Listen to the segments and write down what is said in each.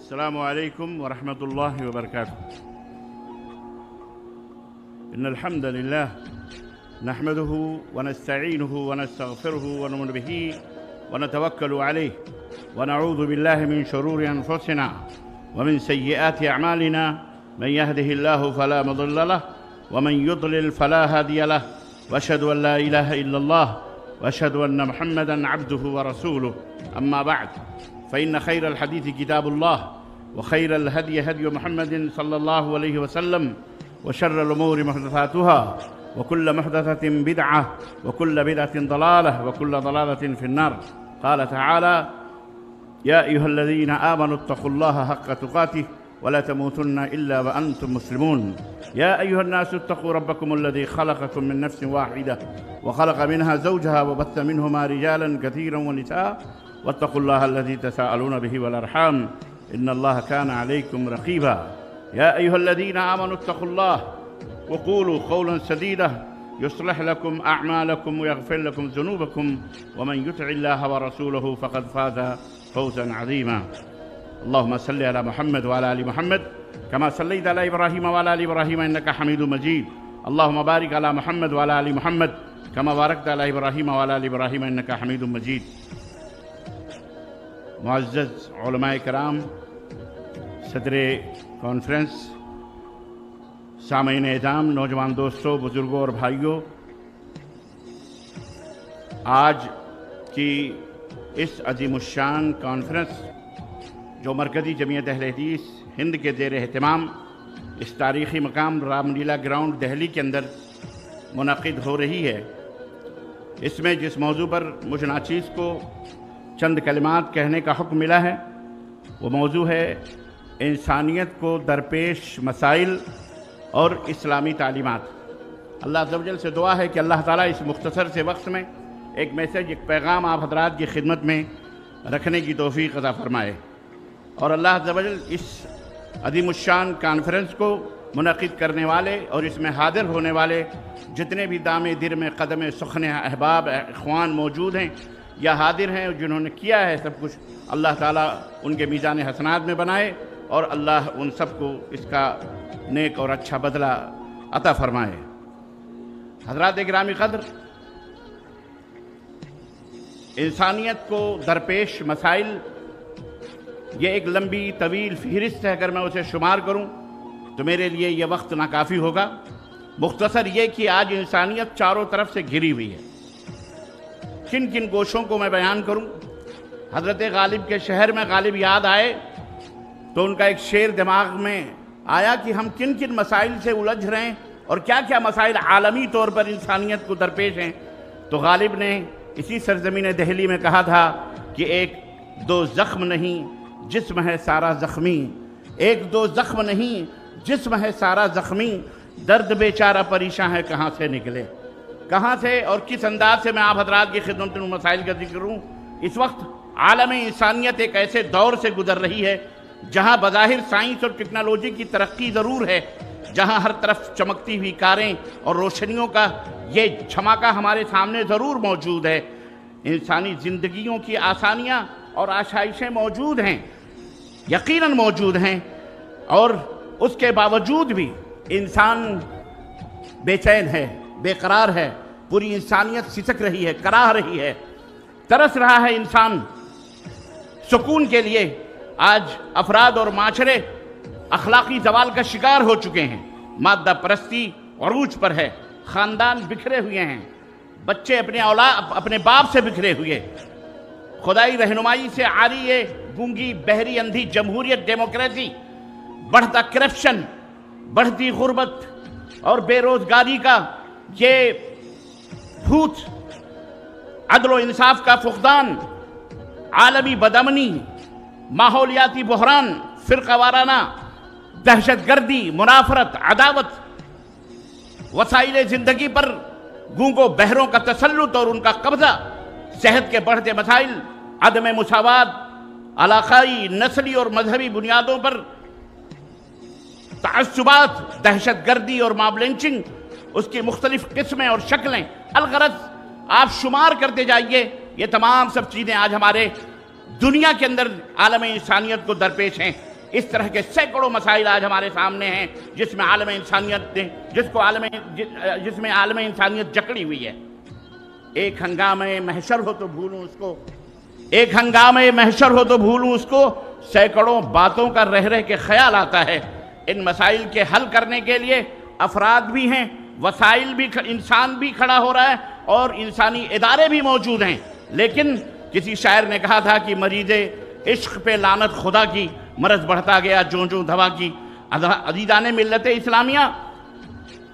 السلام عليكم ورحمة الله وبركاته. إن الحمد لله نحمده ونستعينه ونستغفره ونؤمن به ونتوكل عليه ونعوذ بالله من شرور أنفسنا ومن سيئات أعمالنا. من يهده الله فلا مضل له ومن يضلل فلا هادي له، وأشهد أن لا إله إلا الله وأشهد أن محمدًا عبده ورسوله. أما بعد، فإن خير الحديث كتاب الله، وخير الهدي هدي محمد صلى الله عليه وسلم، وشر الأمور محدثاتها، وكل محدثة بدعة، وكل بدعة ضلالة، وكل ضلالة في النار. قال تعالى: يا أيها الذين آمنوا اتقوا الله حق تقاته ولا تموتن إلا وأنتم مسلمون. يا أيها الناس اتقوا ربكم الذي خلقكم من نفس واحدة وخلق منها زوجها وبث منهما رجالا كثيرا ونساء، واتقوا الله الذي تساءلون به والأرحام إن الله كان عليكم رقيبا. يا أيها الذين آمنوا اتقوا الله وقولوا قولا سديدا يصلح لكم أعمالكم ويغفر لكم ذنوبكم، ومن يطع الله ورسوله فقد فاز فوزا عظيما. اللهم صل على محمد وعلى آل محمد كما صليت على إبراهيم وعلى آل إبراهيم إنك حميد مجيد. اللهم بارك على محمد وعلى آل محمد كما باركت على إبراهيم وعلى آل إبراهيم إنك حميد مجيد. معزز علماء کرام، صدر کانفرنس، سامعین اعظام، نوجوان دوستوں، بزرگوں اور بھائیوں، آج کی اس عظیم الشان کانفرنس جو مرکزی جمعیت اہل حدیث ہند کے زیر اہتمام اس تاریخی مقام رام لیلا گراؤنڈ دہلی کے اندر منعقد ہو رہی ہے، اس میں جس موضوع پر مجھ ناچیز کو چند کلمات کہنے کا حکم ملا ہے وہ موضوع ہے انسانیت کو درپیش مسائل اور اسلامی تعلیمات۔ اللہ عز و جل سے دعا ہے کہ اللہ تعالیٰ اس مختصر سے وقت میں ایک میسیج، ایک پیغام آپ حضرات کی خدمت میں رکھنے کی توفیق عطا فرمائے، اور اللہ عز و جل اس عظیم الشان کانفرنس کو منعقد کرنے والے اور اس میں حاضر ہونے والے جتنے بھی دام در میں قدم سخن احباب اخوان موجود ہیں یا حاضر ہیں، جنہوں نے کیا ہے سب کچھ، اللہ تعالیٰ ان کے میزان حسنات میں بنائے اور اللہ ان سب کو اس کا نیک اور اچھا بدلہ عطا فرمائے۔ حضرات گرامی قدر، انسانیت کو درپیش مسائل، یہ ایک لمبی طویل فہرست ہے، اگر میں اسے شمار کروں تو میرے لیے یہ وقت ناکافی ہوگا۔ مختصر یہ کہ آج انسانیت چاروں طرف سے گھری ہوئی ہے۔ کن کن گوشوں کو میں بیان کروں؟ حضرت غالب کے شہر میں غالب یاد آئے تو ان کا ایک شعر دماغ میں آیا کہ ہم کن کن مسائل سے الجھ رہے ہیں اور کیا کیا مسائل عالمی طور پر انسانیت کو درپیش ہیں۔ تو غالب نے اسی سرزمین دہلی میں کہا تھا کہ ایک دو زخم نہیں جسم ہے سارا زخمی، ایک دو زخم نہیں جسم ہے سارا زخمی، درد بیچارہ پریشاں ہے کہاں سے نکلے، کہاں سے اور کس انداز سے میں آپ حضرات کی خدمت میں مسائل کا ذکر کروں۔ اس وقت عالم انسانیت ایک ایسے دور سے گزر رہی ہے جہاں بظاہر سائنس اور ٹیکنالوجی کی ترقی ضرور ہے، جہاں ہر طرف چمکتی ہوئی کاریں اور روشنیوں کا یہ چھماکہ ہمارے سامنے ضرور موجود ہے، انسانی زندگیوں کی آسانیاں اور آسائشیں موجود ہیں، یقیناً موجود ہیں، اور اس کے باوجود بھی انسان بے چین ہے، بے قرار ہے، پوری انسانیت سسک رہی ہے، کراہ رہی ہے، ترس رہا ہے انسان سکون کے لیے۔ آج افراد اور معاشرے اخلاقی زوال کا شکار ہو چکے ہیں، مادہ پرستی عروج پر ہے، خاندان بکھرے ہوئے ہیں، بچے اپنے باپ سے بکھرے ہوئے، خدائی رہنمائی سے عاری یہ گونگی بہری اندھی جمہوریت ڈیموکریسی، بڑھتا کرپشن، بڑھتی غربت اور بے روزگاری کا یہ بھوت، عدل و انصاف کا فقدان، عالمی بدامنی، ماحولیاتی بحران، فرقہ وارانہ دہشت گردی، منافرت، عداوت، وسائل زندگی پر گونگوں بہروں کا تسلط اور ان کا قبضہ، صحت کے بڑھتے مسائل، عدم مساوات، علاقائی، نسلی اور مذہبی بنیادوں پر تعصبات، دہشت گردی اور ماب لنچنگ، اس کی مختلف قسمیں اور شکلیں، الغرض آپ شمار کرتے جائیے، یہ تمام سب چیزیں آج ہمارے دنیا کے اندر عالم انسانیت کو درپیش ہیں۔ اس طرح کے سینکڑوں مسائل آج ہمارے سامنے ہیں جس میں عالم انسانیت نے جس میں عالم انسانیت جکڑی ہوئی ہے۔ ایک ہنگامے محشر ہو تو بھولوں اس کو، ایک ہنگامے محشر ہو تو بھولوں اس کو، سینکڑوں باتوں کا رہ رہ کے خیال آتا ہے۔ ان مسائل کے حل کرنے کے لیے افراد بھی ہیں، وسائل بھی، انسان بھی کھڑا ہو رہا ہے اور انسانی ادارے بھی موجود ہیں، لیکن کسی شاعر نے کہا تھا کہ مریض عشق پہ لعنت خدا کی، مرض بڑھتا گیا جوں جوں دوا کی۔ عزیزان ملت اسلامیہ،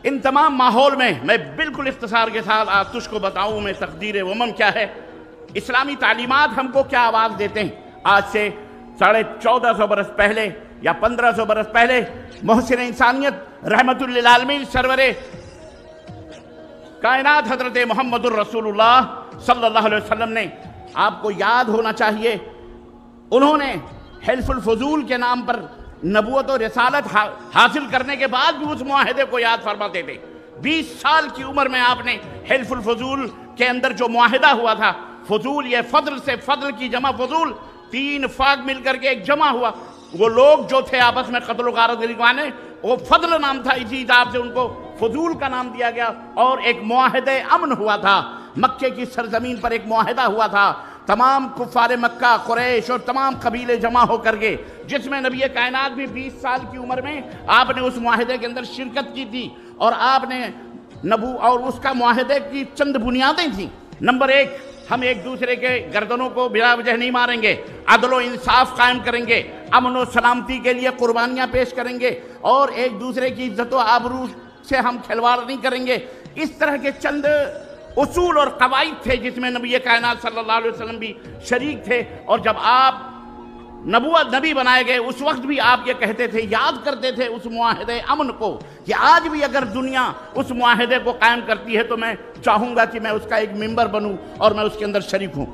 ان تمام ماحول میں میں بالکل اختصار کے ساتھ آتش کو بتاؤں میں تقدیر امم کیا ہے، اسلامی تعلیمات ہم کو کیا آواز دیتے ہیں۔ آج سے 1450 برس پہلے یا 1500 برس پہلے محسن انسانیت رحمت للعالمین سرور کائنات حضرت محمد الرسول اللہ صلی اللہ علیہ وسلم نے، آپ کو یاد ہونا چاہیے، انہوں نے حلف الفضول کے نام پر نبوت و رسالت حاصل کرنے کے بعد بھی اس معاہدے کو یاد فرماتے تھے۔ 20 سال کی عمر میں آپ نے حلف الفضول کے اندر جو معاہدہ ہوا تھا، فضول یہ فضل سے، فضل کی جمع فضول، 3 فاق مل کر کے ایک جمع ہوا، وہ لوگ جو تھے آپس میں قتل و غارت لگوانے، وہ فضل نام تھا، اسی حساب سے ان کو فضول کا نام دیا گیا، اور ایک معاہدہ امن ہوا تھا، مکے کی سرزمین پر ایک معاہدہ ہوا تھا، تمام کفار مکہ، قریش اور تمام قبیلے جمع ہو کر کے، جس میں نبی کائنات بھی 20 سال کی عمر میں آپ نے اس معاہدے کے اندر شرکت کی تھی، اور آپ نے اور اس کا معاہدے کی چند بنیادیں تھیں۔ نمبر 1، ہم ایک دوسرے کے گردنوں کو بلا وجہ نہیں ماریں گے، عدل و انصاف قائم کریں گے، امن و سلامتی کے لیے قربانیاں پیش کریں گے، اور ایک دوسرے کی عزت و آبرو سے ہم کھلواڑ نہیں کریں گے۔ اس طرح کے چند اصول اور قواعد تھے جس میں نبی کائنات صلی اللہ علیہ وسلم بھی شریک تھے، اور جب آپ نبی بنائے گئے اس وقت بھی آپ یہ کہتے تھے، یاد کرتے تھے اس معاہدے امن کو، کہ آج بھی اگر دنیا اس معاہدے کو قائم کرتی ہے تو میں چاہوں گا کہ میں اس کا ایک ممبر بنوں اور میں اس کے اندر شریک ہوں۔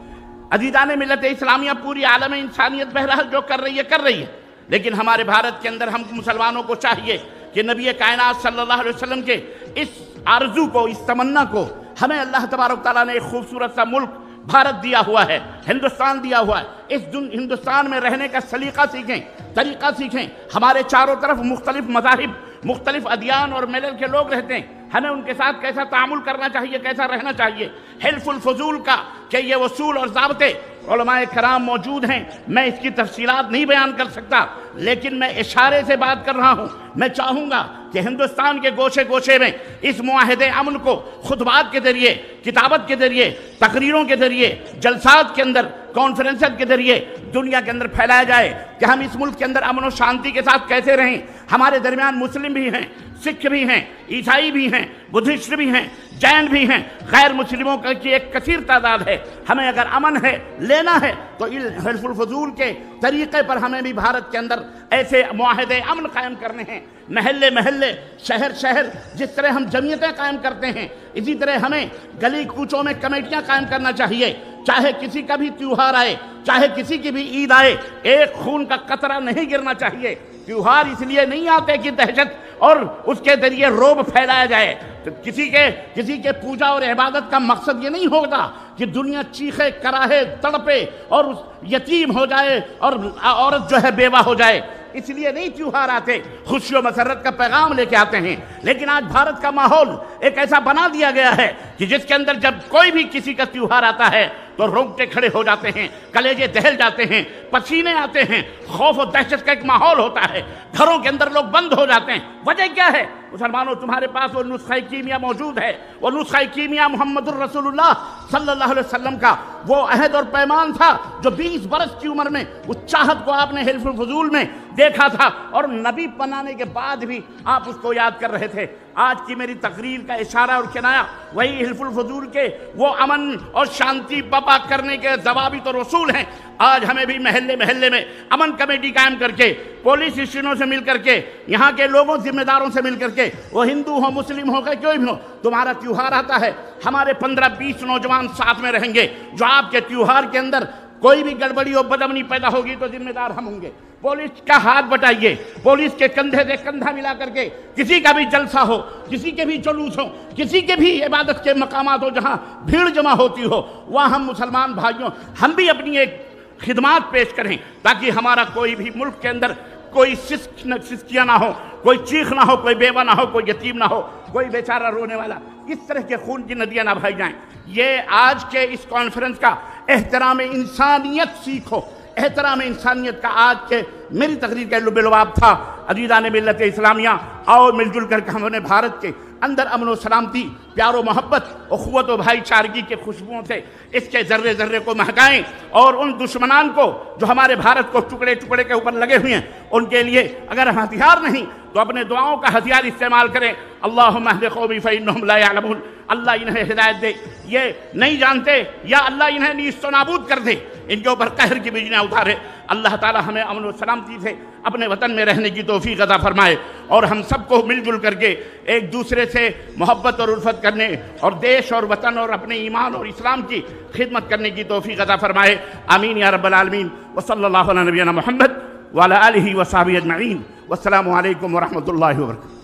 عزیزان ملت اسلامیہ، پوری عالم انسانیت بہرحال جو کر رہی ہے، لیکن ہمارے بھارت کے اندر ہم مسلمانوں کو چاہیے کہ نبی کائنات صلی اللہ علیہ وسلم کے اس آرزو کو، اس تمنا کو، ہمیں اللہ تبارک تعالیٰ نے ایک خوبصورت سا ملک بھارت دیا ہوا ہے، ہندوستان دیا ہوا ہے، اس ہندوستان میں رہنے کا سلیقہ سیکھیں، طریقہ سیکھیں۔ ہمارے چاروں طرف مختلف مذاہب، مختلف ادیان اور ملل کے لوگ رہتے ہیں، ہمیں ان کے ساتھ کیسا تعامل کرنا چاہیے، کیسا رہنا چاہیے۔ حلف الفضول کا کہ یہ اصول اور ضابطے علماء کرام موجود ہیں، میں اس کی تفصیلات نہیں بیان کر سکتا، لیکن میں اشارے سے بات کر رہا ہوں۔ میں چاہوں گا کہ ہندوستان کے گوشے گوشے میں اس معاہدے امن کو خطبات کے ذریعے، کتابت کے ذریعے، تقریروں کے ذریعے، جلسات کے اندر، کانفرنسز کے ذریعے دنیا کے اندر پھیلایا جائے کہ ہم اس ملک کے اندر امن و شانتی کے ساتھ کیسے رہیں۔ ہمارے درمیان مسلم بھی ہیں، سکھ بھی ہیں، عیسائی بھی ہیں، بدھسٹ بھی ہیں، جین بھی ہیں، غیر مسلموں کی ایک کثیر تعداد ہے۔ ہمیں اگر امن ہے، لینا ہے، تو حلف الفضول کے طریقے پر ہمیں بھی بھارت کے اندر ایسے معاہدے امن قائم کرنے ہیں۔ محلے محلے، شہر شہر، جس طرح ہم جمعیتیں قائم کرتے ہیں، اسی طرح ہمیں گلی کوچوں میں کمیٹیاں قائم کرنا چاہیے۔ چاہے کسی کا بھی تیوہار آئے، چاہے کسی کی بھی عید آئے، ایک خون کا قطرہ نہیں گرنا چاہیے۔ تیوہار اس لیے نہیں آتے کہ دہشت اور اس کے ذریعے رعب پھیلایا جائے۔ کسی کے پوجا اور عبادت کا مقصد یہ نہیں ہوتا کہ دنیا چیخے، کراہے، تڑپے اور یتیم ہو جائے اور عورت جو ہے بیوہ ہو جائے۔ اس لیے نہیں تیوہار آتے، خوشی و مسرت کا پیغام لے کے آتے ہیں۔ لیکن آج بھارت کا ماحول ایک ایسا بنا دیا گیا ہے کہ جس کے اندر جب کوئی بھی کسی کا تیوہار آتا ہے تو رونگٹے کھڑے ہو جاتے ہیں، کلیجے دہل جاتے ہیں، پسینے آتے ہیں، خوف و دہشت کا ایک ماحول ہوتا ہے، گھروں کے اندر لوگ بند ہو جاتے ہیں۔ وجہ کیا ہے؟ مسلمانوں، تمہارے پاس وہ نسخہ کیمیا موجود ہے، وہ نسخہ کیمیا محمد الرسول اللہ صلی اللہ علیہ وسلم کا وہ عہد اور پیمان تھا جو 20 برس کی عمر میں اس چاہت کو آپ نے حلف الفضول میں دیکھا تھا، اور نبی بنانے کے بعد بھی آپ اس کو یاد کر رہے تھے۔ آج کی میری تقریر کا اشارہ اور کنایا وہی حلف الفضول کے وہ امن اور شانتی برپا کرنے کے ضوابط اور اصول ہیں۔ آج ہمیں بھی محلے محلے میں امن کمیٹی قائم کر کے، پولیس اسٹیشنوں سے مل کر کے، یہاں کے لوگوں ذمہ داروں سے مل کر کے، وہ ہندو ہو، مسلم ہو، کوئی بھی ہو، تمہارا تیوہار آتا ہے، ہمارے 15-20 نوجوان ساتھ میں رہیں گے جو آپ کے تیوہار کے اندر کوئی بھی گڑبڑی اور بدامنی پیدا ہوگی تو ذمہ دار ہم ہوں گے۔ پولیس کا ہاتھ بٹائیے، پولیس کے کندھے سے کندھا ملا کر کے، کسی کا بھی جلسہ ہو، کسی کے بھی جلوس ہو، کسی کے بھی عبادت کے مقامات ہو جہاں بھیڑ جمع ہوتی ہو، وہاں ہم مسلمان بھائیوں ہم بھی اپنی ایک خدمات پیش کریں تاکہ ہمارا کوئی بھی ملک کے اندر کوئی سسکیاں نہ ہو، کوئی چیخ نہ ہو، کوئی بیوہ نہ ہو، کوئی یتیم نہ ہو، کوئی بیچارہ رونے والا، اس طرح کے خون کی ندیاں نہ بہائی جائیں۔ یہ آج کے اس کانفرنس کا احترام انسانیت سیکھو، احترام انسانیت کا آج کے میری تقریر کا لب لباب تھا۔ عزیزان ملت اسلامیہ، آؤ مل جل کر کے ہم نے بھارت کے اندر امن و سلامتی، پیار و محبت، اخوت و بھائی چارگی کے خوشبوؤں سے اس کے ذرے ذرے کو مہکائیں، اور ان دشمنان کو جو ہمارے بھارت کو ٹکڑے ٹکڑے کے اوپر لگے ہوئے ہیں، ان کے لیے اگر ہم ہتھیار نہیں تو اپنے دعاؤں کا ہتھیار استعمال کریں۔ اللہم اہد قومی فإنہم لا یعلمون، اللہ انہیں ہدایت دے، یہ نہیں جانتے، یا اللہ انہیں نیست و نابود کر دے، ان کے اوپر قہر کی بجلیاں اتارے۔ اللہ تعالی ہمیں امن و سلامتی سے اپنے وطن میں رہنے کی توفیق عطا فرمائے، اور ہم سب کو مل جل کر کے ایک دوسرے سے محبت اور الفت کرنے، اور دیش اور وطن اور اپنے ایمان اور اسلام کی خدمت کرنے کی توفیق عطا فرمائے۔ آمین یا رب العالمین۔ وصلی اللہ علی نبینا محمد وعلی آلہ وصحبہ اجمعین، والسلام علیکم ورحمۃ اللہ وبرکاتہ۔